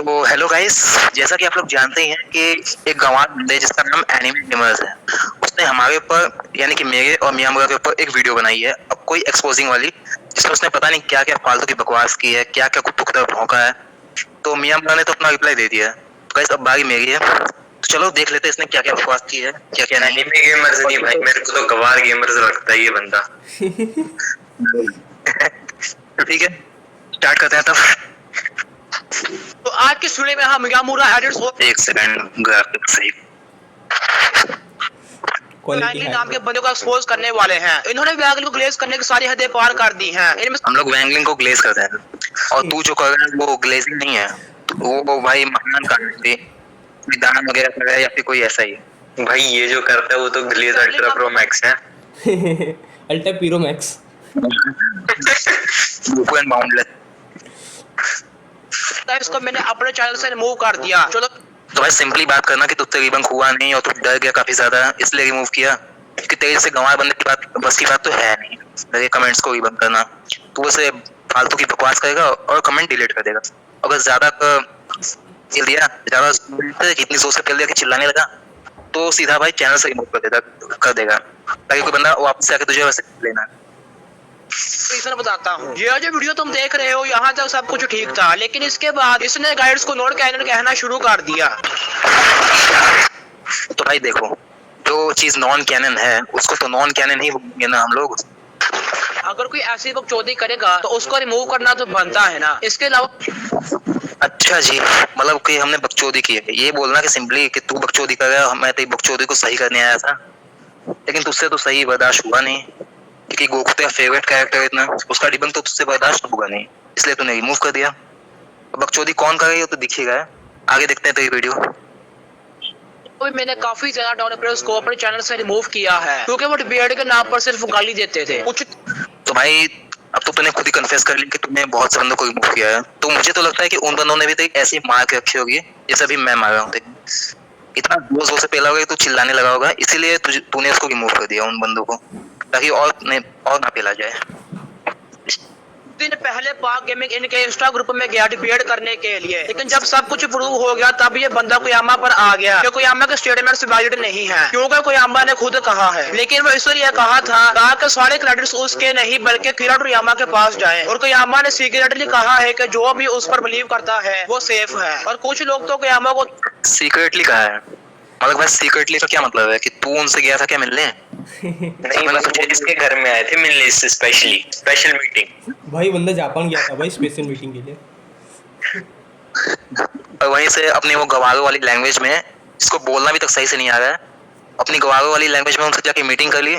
तो hello guys, जैसा कि आप लोग जानते ही हैं कि एक गंवार बंदे है जिसका नाम एनिमे गेमर्स है। उसने हमारे ऊपर यानी कि मेरे और मियामुरा के ऊपर एक वीडियो बनाई है, अब कोई एक्सपोजिंग वाली, जिसमें उसने पता नहीं क्या क्या फालतू की बकवास की है, क्या क्या कुत्तों की तरह भौंका है। तो मियामुरा ने तो अपना रिप्लाई दे दिया है। तो गाइस अब बारी मेरी है, तो चलो देख लेते हैं इसने क्या क्या बकवास की है, क्या क्या नहीं। एनिमे गेमर्स नहीं भाई, मेरे को तो गवार गेमर्स लगता है ये बंदा। तो ठीक है, स्टार्ट करते हैं तब। तो आज की वीडियो में हम मियामुरा एडिट्स हो एक सेकंड, ग्राफिक सही। वैंगलिंग नाम के बंदे को एक्सपोज करने वाले हैं। इन्होंने वैंगलिंग को ग्लेज करने की सारी हदें पार कर दी हैं। इनमें हम लोग वैंगलिंग को ग्लेज करते हैं, और तू जो कर रहा है वो ग्लेजिंग नहीं है, वो भाई महान कांड दान वगैरह कर रहा है या फिर कोई ऐसा ही। भाई ये जो करता है वो तो ग्लेज अल्ट्रा प्रो मैक्स है। अल्ट्रा पीरो मैक्स बाउंडलेस। इसको मैंने अपने चैनल से रिमूव कर दिया। चलो तो भाई सिंपली बात करना कि तुझसे रिबंक हुआ नहीं और तू डर गया काफी ज्यादा, इसलिए रिमूव किया, क्योंकि तेरे से गंवार बंदे की बात बस की बात तो है नहीं तेरे कमेंट्स को रिबंक करना। तू उसे फालतू की बकवास करेगा और कमेंट डिलीट कर देगा। अगर ज्यादा खेल दिया, ज्यादा इतनी जोर से खेल दिया कि चिल्लाने लगा, तो सीधा भाई चैनल से रिमूव कर देगा ताकि कोई बंदा वापस आके तुझे वैसे लेना। रीजन बताता हूँ। ये जो वीडियो तुम देख रहे हो यहाँ तक सब कुछ ठीक था, लेकिन इसके बाद इसने गाइड्स को नॉन कैनन कहना शुरू कर दिया। तो भाई देखो, जो चीज नॉन कैनन है उसको तो नॉन कैनन ही बोलेंगे ना हम लोग। अगर कोई ऐसी बकचोदी करेगा तो उसको रिमूव करना तो बनता है ना। इसके अलावा अच्छा जी, मतलब कि हमने बकचोदी की है, ये बोलना कि सिंपली कि तू बकचोदी कर रहा है, मैं तेरी बकचोदी को सही करने आया था, लेकिन तुझसे तो सही बर्दाश्त हुआ नहीं, क्योंकि गोकू तेरा फेवरेट कैरेक्टर इतना, उसका डिबंक तो तुझसे बर्दाश्त होगा नहीं, इसलिए तूने रिमूव कर दिया। बकचोदी कौन कर रही है तो दिख ही रहा है। आगे देखते हैं तेरी वीडियो। तो मैंने काफी ज्यादा डेवलपर्स को अपने चैनल से रिमूव किया है, क्योंकि वो डिबेट के नाम पर सिर्फ गाली देते थे। कुछ तो भाई अब तो तूने खुद ही कन्फेस कर ली कि तूने बहुत से बंदों को रिमूव किया है, तो मुझे तो लगता है कि उन बंदों ने भी तेरी ऐसी मार के रखी होगी जैसे अभी मैं मार रहा हूँ तेरी। इतना जोर जोर से पेला होगा कि तू चिल्लाने लगा होगा, इसीलिए तूने उसको रिमूव कर दिया उन बंदों को, ताकि और ना पेला जाए। दिन पहले पाक गेमिंग इनके इंस्टा ग्रुप में गया डिबेट करने के लिए, लेकिन जब सब कुछ प्रूव हो गया तब ये बंदा कोयामा पर आ गया कि कोयामा के स्टेटमेंट्स वैलिड नहीं है, क्योंकि कोयामा ने खुद कहा है। लेकिन वो इसलिए कहा था कि सारे क्रेडिट्स उसके नहीं बल्कि किरा टोरियामा के पास जाए, और कोयामा ने सीक्रेटली कहा है कि जो भी उस पर बिलीव करता है वो सेफ है। और कुछ लोग तो कोयामा को सीक्रेटली कहा है, मतलब भाई सीक्रेटली का क्या मतलब है कि तू उनसे गया था क्या मिलने? नहीं मतलब वो इसके घर में आए थे मिलने, इससे स्पेशल मीटिंग। भाई बंदा जापान गया था भाई स्पेशल मीटिंग के लिए। और वहीं से अपनी वो गवारों वाली लैंग्वेज में, इसको बोलना भी तक सही से नहीं आ रहा है, अपनी गवारों वाली लैंग्वेज में उनसे जाके मीटिंग कर ली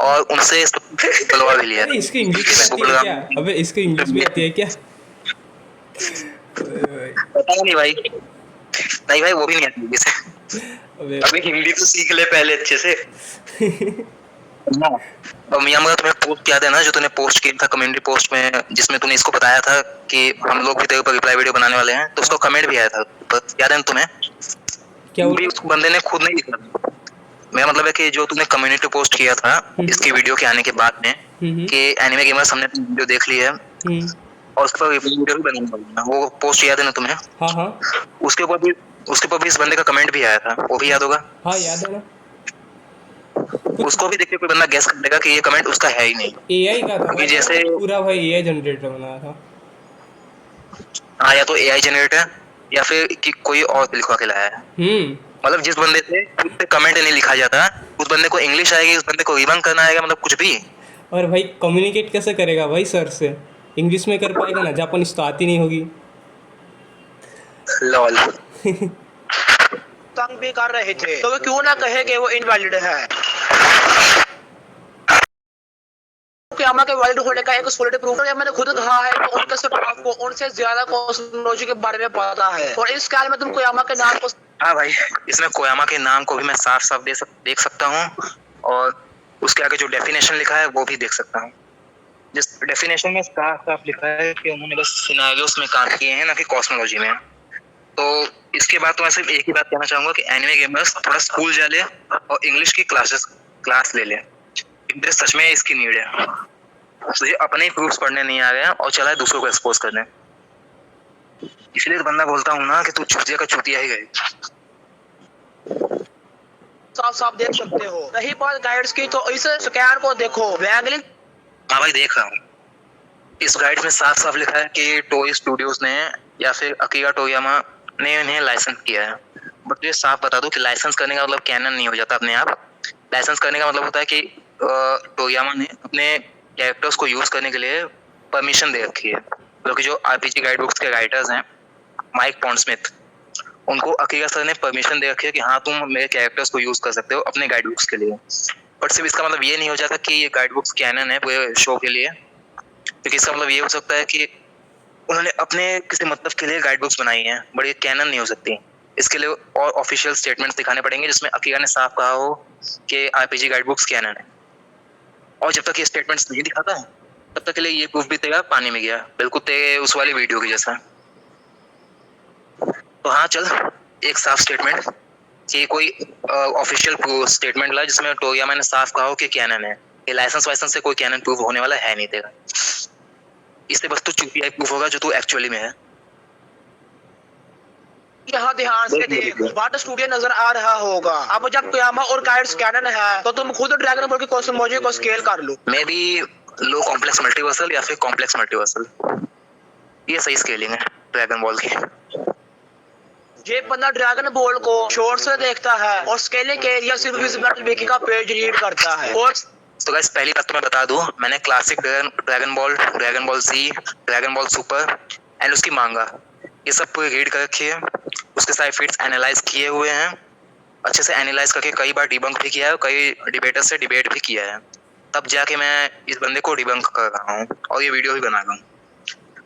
और उनसे बुलवा भी लिया। अरे इसकी इंग्लिश भी आती है क्या? अबे इसकी इंग्लिश भी आती है क्या? पता नहीं भाई, नहीं भाई वो भी नहीं आती जैसे। अबे हिंदी तो सीख ले पहले अच्छे से। और मियामुरा तुम्हें पोस्ट याद है ना जो तूने पोस्ट किया था कमेंट्री पोस्ट में, जिसमें तूने इसको बताया था कि हम लोग भी तेरे ऊपर रिप्लाई वीडियो बनाने वाले हैं, तो उसका कमेंट भी आया था, याद है ना तुम्हें? क्या भी उस बंदे ने खुद नहीं लिखा। मेरा मतलब है कि जो तूने कम्युनिटी पोस्ट किया था इसकी वीडियो के आने के बाद में कि एनिमे गेमर्स हमने वीडियो देख ली है और उस पर वीडियो भी बनाने वाले हैं, वो पोस्ट याद है ना तुम्हें? हाँ हाँ उसके ऊपर भी इस बंदे का कमेंट भी आया था, वो भी याद होगा? हाँ याद है ना। उसको भी देख के कोई बंदा गैस कर देगा कि ये कमेंट उसका है ही नहीं। एआई का था क्योंकि जैसे पूरा भाई एआई जनरेटर बनाया था। हाँ, या तो एआई जनरेटर या फिर कि कोई और लिखवा के लाया है। मतलब जिस बंदे से कमेंट नहीं लिखा जाता उस बंदे को इंग्लिश आएगी, उस बंदे को रिबंक करना आएगा, मतलब कुछ भी। और भाई कम्युनिकेट कैसे करेगा भाई सर से? इंग्लिश में कर पाएगा ना, जापानीज तो आती नहीं होगी। लॉल। तंग भी कर रहे थे, तो वो क्यों ना कहे कि वो इनवैलिड है। कोयामा के वैलिड होने का एक सॉलिड प्रूफ है। मैंने खुद कहा है कि उनके स्टाफ को उनसे ज्यादा कॉस्मोलॉजी के बारे में पता है, और इस ख्याल में तुम कोयामा के नाम को, हाँ भाई, इसमें कोयामा के नाम को भी मैं साफ साफ देख सकता हूँ, और उसके आगे जो डेफिनेशन लिखा है वो भी देख सकता हूँ। जिस डेफिनेशन में साफ साफ लिखा है कि उन्होंने बस सिनेरियोस में काम किए हैं, ना कि कॉस्मोलॉजी में। तो इसके बाद तो मैं सिर्फ एक ही बात कहना चाहूंगा कि एनिमे गेमर्स थोड़ा स्कूल जा ले और इंग्लिश की क्लास ले ले, क्योंकि सच में इसकी नीड है। तो ये अपने ही प्रूफ्स पढ़ने नहीं आ रहे हैं और चला है दूसरों को एक्सपोज करने। इसलिए तो बंदा बोलता हूँ ना कि तू चूतिया का चूतिया ही गए। साफ साफ देख सकते हो। रही बात गाइड्स की, तो इस स्कैन को देखो, वैंगलिंग। हाँ भाई देख रहा हूँ, इस गाइड में साफ साफ लिखा है कि टोई स्टूडियोज ने या फिर अकीरा टोयामा ने इन्हें लाइसेंस किया है। बट ये साफ बता दूं कि लाइसेंस करने का मतलब कैनन नहीं हो जाता अपने आप। लाइसेंस करने का मतलब होता है कि टोयामा ने अपने कैरेक्टर्स को यूज करने के लिए परमिशन दे रखी है। क्योंकि जो आरपीजी गाइड बुक्स के राइटर्स हैं, माइक पॉन्डस्मिथ, उनको अकीरा सर ने परमिशन दे रखी है कि हाँ तुम मेरे कैरेक्टर्स को यूज कर सकते हो अपने गाइड बुक्स के लिए। बट सिर्फ इसका मतलब ये नहीं हो जाता कि ये गाइड बुक्स कैनन है पूरे शो के लिए, क्योंकि इसका मतलब ये हो सकता है कि उन्होंने अपने किसी मतलब के लिए गाइड बुक्स बनाई हैं, बट ये कैनन नहीं हो सकती। इसके लिए और ऑफिशियल स्टेटमेंट्स दिखाने पड़ेंगे जिसमें अकीरा ने साफ कहा हो कि आरपीजी गाइड बुक्स कैनन है। और जब तक ये स्टेटमेंट्स नहीं दिखाता है तब तक के लिए ये प्रूफ भी तेरा पानी में गया, बिल्कुल तेरे उस वाली वीडियो की जैसा। तो हाँ चल, एक साफ स्टेटमेंट कि कोई ऑफिशियल स्टेटमेंट ला जिसमें टोयामा ने साफ कहा हो कि कैनन है। ये लाइसेंस वाइसेंस से कोई कैनन प्रूफ होने वाला है नहीं तेरा। इससे बस तू चूतिया प्रूफ होगा जो तू एक्चुअली में है। यहाँ ध्यान से देख, वाटर स्टूडियो नजर आ रहा होगा। अब जब टोयामा और गाइड्स कैनन है तो तुम खुद ड्रैगन बॉल की कॉस्मोलॉजी को स्केल कर लो। Maybe low complex multiversal या फिर कॉम्प्लेक्स मल्टीवर्सल, ये सही स्केलिंग है ड्रैगन बॉल की। ये बंदा ड्रैगन बॉल को शॉर्ट से देखता है और स्केलिंग के एरिया सिर्फ विजिबल विकी का पेज रीड करता है। और तो गाइस पहली बात तो मैं बता दूं, मैंने classic Dragon Ball Z, Dragon Ball Super and उसकी मांगा, ये सब पूरी रीड कर रखी है। उसके सारे फीड्स एनालाइज किए हुए हैं, अच्छे से एनालाइज करके कई बार डिबंक भी किया है, कई डिबेटर्स से डिबेट भी किया है, तब जाके मैं इस बंदे को डिबंक कर रहा हूँ और ये वीडियो भी बना रहा हूँ।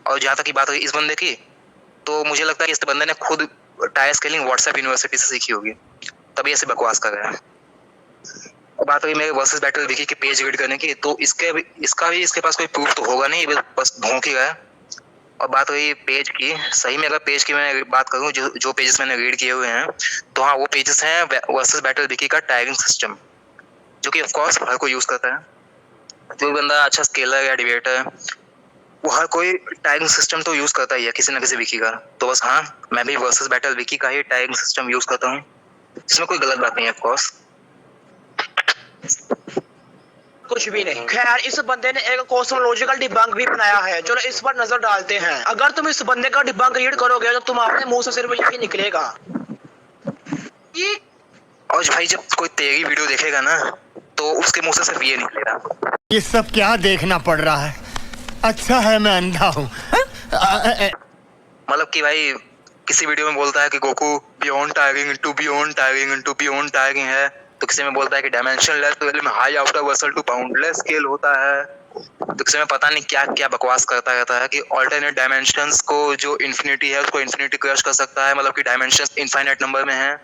और जहाँ तक की बात रही इस बंदे की, तो मुझे लगता है इस बंदे ने खुद टायर स्केलिंग व्हाट्सएप यूनिवर्सिटी से सीखी होगी, तभी ऐसे बकवास कर रहा है। और बात रही मेरे वर्सेस बैटल विकी के पेज रीड करने की, तो इसका भी इसके पास कोई प्रूफ तो होगा नहीं, बस भौंक ही रहा है। और बात रही पेज की, सही में अगर पेज की मैं बात करूं, जो पेजेस मैंने रीड किए हुए हैं, तो हाँ वो पेजेस हैं वर्सेस बैटल विकी का टायरिंग सिस्टम, जो कि ऑफ कोर्स हर कोई यूज करता है। जो बंदा अच्छा स्केलर या डिबेटर है वो हर कोई टायरिंग सिस्टम तो यूज करता ही है किसी ना किसी विकी का। तो बस हाँ, मैं भी वर्सेस बैटल विकी का ही टायरिंग सिस्टम यूज करता हूँ, इसमें कोई गलत बात नहीं है ऑफ कोर्स। कुछ भी नहीं। खैर, इस बंदे ने एक कॉस्मोलॉजिकल डिबंक भी बनाया है, चलो इस पर नजर डालते हैं। अगर तुम इस बंदे का डिबंक रीड करोगे तो तुम्हारे मुंह से सिर्फ यही निकलेगा। और भाई जब कोई तेरी वीडियो देखेगा ना तो उसके मुंह से सिर्फ ये निकलेगा, ये सब क्या देखना पड़ रहा है, अच्छा है मैं अंधा हूँ। मतलब कि भाई किसी वीडियो में बोलता है कि Goku beyond tiering into beyond tiering है, तो किसी में बोलता है कि डायमेंशनल लेवल में high outerversal to boundless scale होता है, तो किसी में पता नहीं क्या क्या बकवास करता रहता है कि ऑल्टरनेट डायमेंशंस को जो इन्फिनिटी है उसको इन्फिनिटी क्रश कर सकता है, मतलब कि डायमेंशंस इनफाइनाइट नंबर में है।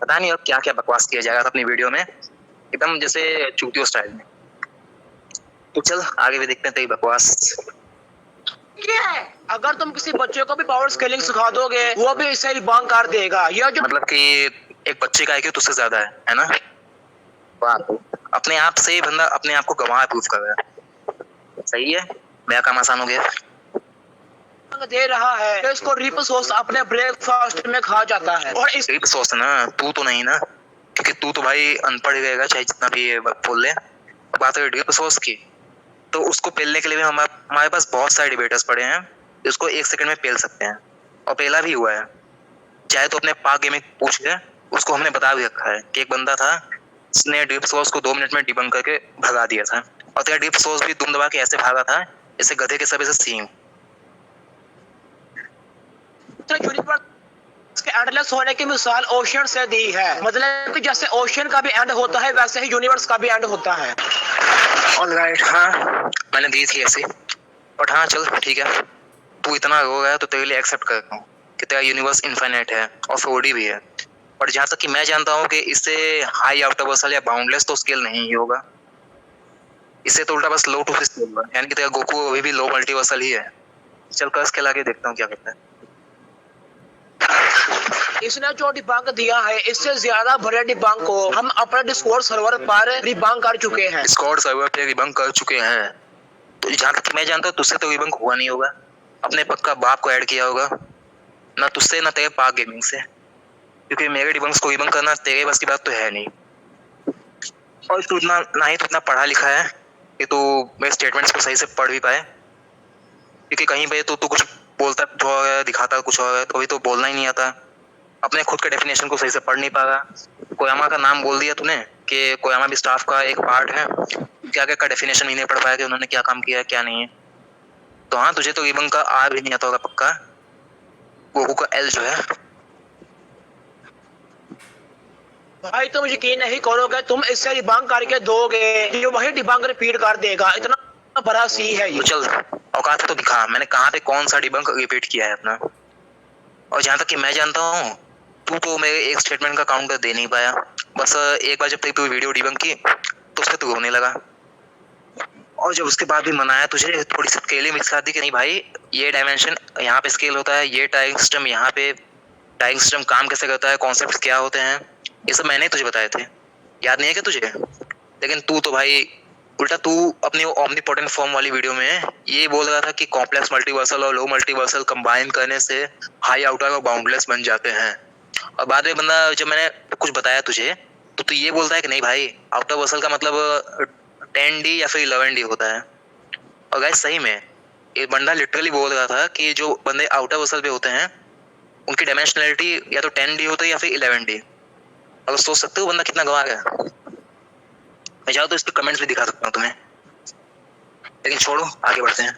पता नहीं अब क्या क्या बकवास किया जाएगा अपनी वीडियो में, एकदम जैसे चूतियों स्टाइल में। तो चल आगे भी देखते हैं तेरी बकवास। अगर तुम किसी बच्चे को भी पावर स्केलिंग सिखा दोगे वो भी इसे डिबंक कर देगा। यह जो मतलब कि एक बच्चे का IQ तुझसे ज्यादा है ना? बात अपने आप से ही बंदा अपने आप को गवाह प्रूफ कर रहा है। सही है, मेरा काम आसान हो गया। दे रहा है कि इसको रिप सॉस अपने ब्रेकफास्ट में खा जाता है। और इस रिप सॉस ना, तू तो नहीं ना, क्योंकि तू तो भाई अनपढ़ ही रहेगा चाहे जितना भी ये बोल ले। बात है रिप सॉस की, तो उसको पेलने के लिए भी हमारे पास बहुत सारे डिबेटर्स पड़े हैं, उसको 1 सेकंड में पेल सकते हैं और पेला भी हुआ है। चाहे तो अपने पाक गेमिंग पूछ ले, उसको हमने बता भी रखा है कि एक बंदा था उसने ड्रिप सोर्स को 2 मिनट में डिबंक करके भगा दिया था, और तेरा ड्रिप सोर्स भी दुम दबा के ऐसे भागा था जैसे गधे के सब ऐसे सींग। यूनिवर्स के एंडलेस होने की मिसाल ओशन से दी है, मतलब कि जैसे ओशन का भी एंड होता है वैसे ही यूनिवर्स का भी एंड होता है। ऑलराइट, हाँ मैंने दी थी ऐसी, बट हाँ चल ठीक है, तू इतना रो रहा है तो तेरे लिए एक्सेप्ट करता हूँ कि तेरा यूनिवर्स इनफाइनाइट है और 4D भी है। पर जहाँ तक कि मैं जानता हूँ कि इससे हाई आउटर वर्सल या बाउंडलेस तो स्केल नहीं ही होगा, इससे तो उल्टा बस लो टू स्केल होगा, यानी कि तेरा गोकू अभी भी लो मल्टीवर्सल ही है। चल कर स्केल आगे देखता हूँ क्या करता है। इसने जो डिबंक दिया है इससे ज्यादा बड़े डिबंक को हम अपने डिस्कॉर्ड सर्वर पर डिबंक कर चुके हैं। डिस्कॉर्ड सर्वर पे डिबंक कर चुके हैं, तो जहाँ तक मैं जानता हूँ तुझसे तो डिबंक हुआ नहीं होगा, अपने पक्का बाप को ऐड किया होगा ना तुझसे ना तेरे पाक गेमिंग से, क्योंकि मेरे डिबंक्स को डिबंक करना तेरे बस की बात तो है नहीं। और तू इतना ना ही तो इतना पढ़ा लिखा है कि तू मेरे स्टेटमेंट्स को सही से पढ़ भी पाए, क्योंकि कहीं पे तो तू कुछ बोलता कुछ और है, दिखाता कुछ और है, तो अभी तो बोलना ही नहीं आता, अपने खुद के डेफिनेशन को सही से पढ़ नहीं पा रहा। कोयामा का नाम बोल दिया तूने कि कोयामा भी स्टाफ का एक पार्ट है, क्या क्या का डेफिनेशन भी नहीं पढ़ पाया कि उन्होंने क्या काम किया है क्या नहीं है। तो हाँ, तुझे तो रिबन का आर भी नहीं आता होगा पक्का, गोकू का एल जो है। भाई तुम यकीन नहीं करोगे, तुम इससे डिबंक करके दोगे जो वही डिबंक रिपीट कर देगा, इतना बड़ा सी है तो ये। चल औकात तो दिखा, मैंने कहाँ पे कौन सा डिबंक रिपीट किया है अपना। और जहाँ तक कि मैं जानता हूँ, तू तो मेरे एक स्टेटमेंट का काउंटर दे नहीं पाया। बस एक बार जब तक तू वीडियो डिबंक की तो उससे तू रोने लगा, और जब उसके बाद भी मनाया तुझे, थोड़ी सी स्केलिंग मिक्स कर दी कि नहीं भाई ये डायमेंशन यहाँ पे स्केल होता है, ये टाइम सिस्टम यहाँ पे टाइम सिस्टम काम कैसे करता है, कॉन्सेप्ट क्या होते हैं, ये सब मैंने तुझे बताए थे, याद नहीं है क्या तुझे? लेकिन तू तो भाई उल्टा तू अपनी ओमनीपोटेंट फॉर्म वाली वीडियो में ये बोल रहा था कि कॉम्प्लेक्स मल्टीवर्सल और लो मल्टीवर्सल कंबाइन करने से हाई आउटर और बाउंडलेस बन जाते हैं। और बाद में बंदा जब मैंने कुछ बताया तुझे तो तू ये बोलता है कि नहीं भाई आउटर वर्सल का मतलब 10D या फिर 11D होता है। और गाइस सही में ये बंदा लिटरली बोल रहा था कि जो बंदे आउटर वर्सल पे होते हैं उनकी डायमेंशनलिटी या तो 10D होता है या फिर 11D। अगर सोच सकते हो बंदा कितना गंवा गया। मैं चाहूँ तो इसके कमेंट्स भी दिखा सकता हूँ तुम्हें, लेकिन छोड़ो आगे बढ़ते हैं।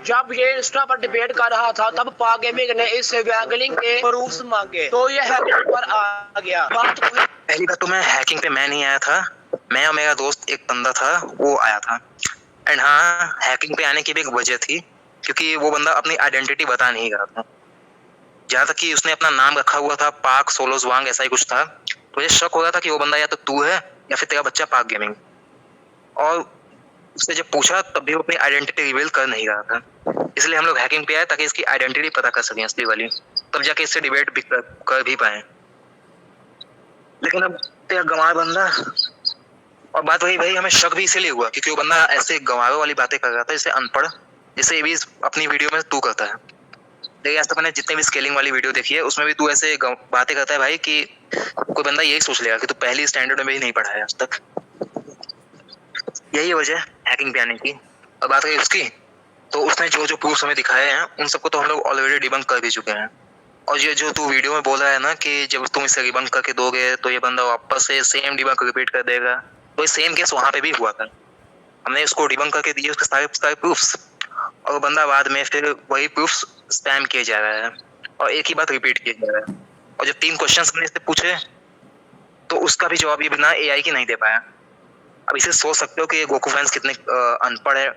जब ये इंस्टा पर डिबेट कर रहा था तब पाक गेमिंग ने इस वैगलिंग के प्रूफ्स मांगे, तो ये हैकिंग पर आ गया। बात पहली बात तो मैं हैकिंग पे मैं नहीं आया था, मैं और मेरा दोस्त एक बंदा था वो आया था। एंड हाँ, हैकिंग पे आने की भी एक वजह थी, क्योंकि वो बंदा अपनी आइडेंटिटी बता नहीं रहा था। जहाँ तक कि उसने अपना नाम रखा हुआ था पाक सोलोस वांग ऐसा ही कुछ था, तो मुझे शक हो रहा था कि वो बंदा या तो तू है या फिर तेरा बच्चा पाक गेमिंग। और उसने जब पूछा तब भी वो अपनी आइडेंटिटी रिवील कर नहीं रहा था, इसलिए हम लोग हैकिंग पे आए ताकि इसकी आइडेंटिटी पता कर सकें असली वाली, तब जाके इससे डिबेट भी कर भी पाए। लेकिन अब तेरा गंवार बंदा, और बात वही भाई हमें शक भी इसीलिए हुआ क्योंकि वो बंदा ऐसे गंवारों वाली बातें कर रहा था जैसे अनपढ़, जैसे ये भी अपनी वीडियो में तू करता है। देखिए आज तक मैंने जितने भी स्केलिंग वाली वीडियो देखी है उसमें भी तू ऐसे बातें करता है भाई कि कोई बंदा यही सोच लेगा कि तू पहली स्टैंडर्ड में भी नहीं पढ़ा है आज तक। यही वजह हैकिंग पे आने की। और बात रही उसकी, तो उसने जो जो प्रूफ हमें दिखाए हैं उन सबको तो हम लोग ऑलरेडी डिबंक कर भी चुके हैं। और ये जो तू वीडियो में बोल रहा है ना कि जब तुम इसे डिबंक करके दोगे तो ये बंदा वापस से सेम डिबंक रिपीट कर देगा, तो ये सेम केस वहां पे भी हुआ था। हमने उसको डिबंक करके दिए उसके सारे प्रूफ्स, और वो बंदा बाद में फिर वही प्रूफ्स स्पैम किए जा रहा है और एक ही बात रिपीट किया जा रहा है। और जब 3 क्वेश्चंस हमने इससे पूछे तो उसका भी जवाब ये बिना AI की नहीं दे पाया। अब इसे सोच सकते हो कि गोकू फैंस कितने अनपढ़ है,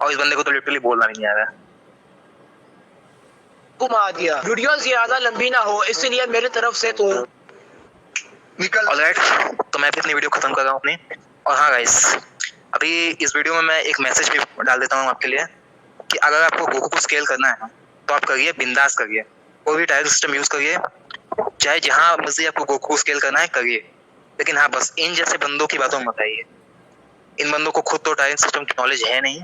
और इस बंदे को तो लिटरली बोलना नहीं आ रहा है। घुमा दिया। वीडियो ज्यादा लंबी ना हो इसलिए मेरी तरफ से तू निकल। ऑलराइट, तो मैं भी अपनी वीडियो खत्म कर रहा हूँ अपनी। और हाँ गाइस, अभी इस वीडियो में मैं एक मैसेज भी डाल देता हूँ आपके लिए कि अगर आपको गोकू को स्केल करना है तो आप करिए, बिंदास करिए, कोई भी टाइल सिस्टम यूज करिए, चाहे जहाँ मर्जी आपको गोकू को स्केल करना है करिए। लेकिन हाँ बस इन जैसे बंदों की बातों में मत आइए। इन बंदों को खुद तो टाइल सिस्टम की नॉलेज है नहीं,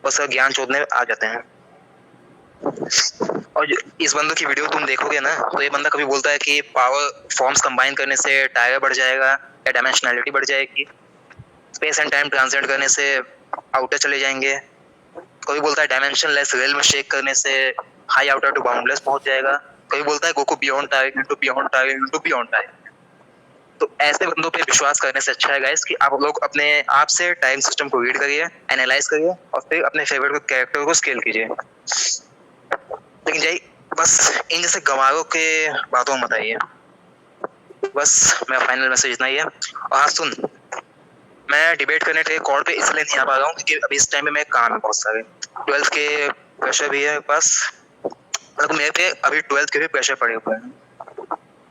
बस ज्ञान चोदने आ जाते हैं। और इस बंदों की वीडियो तुम देखोगे ना तो ये बंदा कभी बोलता है कि पावर फॉर्म्स कंबाइन करने से टायर बढ़ जाएगा या डायमेंशनलिटी बढ़ जाएगी, स्पेस एंड टाइम ट्रांसलेट करने से आउटर चले जाएंगे, कोई बोलता है डायमेंशन लेस रेल में शेक करने से हाई आउटर टू बाउंडलेस पहुंच जाएगा, कोई बोलता है Goku beyond time into beyond time into beyond time. तो ऐसे बंदों पे विश्वास करने से अच्छा है गाइस कि आप लोग अपने आप से टाइम सिस्टम को रीड करिए, एनालाइज करिए और फिर अपने फेवरेट कैरेक्टर को स्केल कीजिए। लेकिन जय बस इन जैसे गंवारों के बातों में मत आइए। बस मेरा फाइनल मैसेज इतना ही है। और हाँ सुन, मैं डिबेट करने के कॉल पे इसलिए नहीं आ पा रहा हूँ क्योंकि अभी इस टाइम में मैं काम है बहुत सारे, 12th के प्रेशर भी है मेरे पास, मतलब मेरे पे अभी 12th के भी प्रेशर पड़े हुए हैं,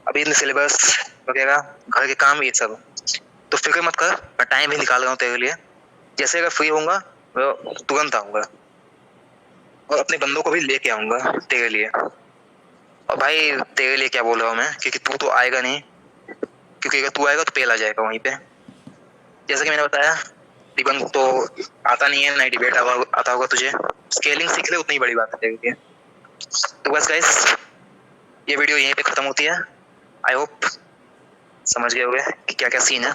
अभी इतने सिलेबस वगैरह घर के काम ये सब। तो फिक्र मत कर, मैं टाइम भी निकाल रहा हूँ तेरे लिए, जैसे अगर फ्री होऊंगा मैं तुरंत आऊँगा और अपने बंदों को भी लेके आऊँगा तेरे लिए। और भाई तेरे लिए क्या बोल रहा हूँ मैं, क्योंकि तू तो आएगा नहीं, क्योंकि अगर तू आएगा तो पेल आ जाएगा वहीं पे। जैसे कि मैंने बताया डिबंक तो आता नहीं है, ना डिबेट आता होगा तुझे। स्केलिंग सीख ले, उतनी बड़ी बात है तेरे लिए। तो बस गाइस, ये वीडियो यहीं पे खत्म होती है। आई होप समझ गए होगे कि क्या क्या सीन है।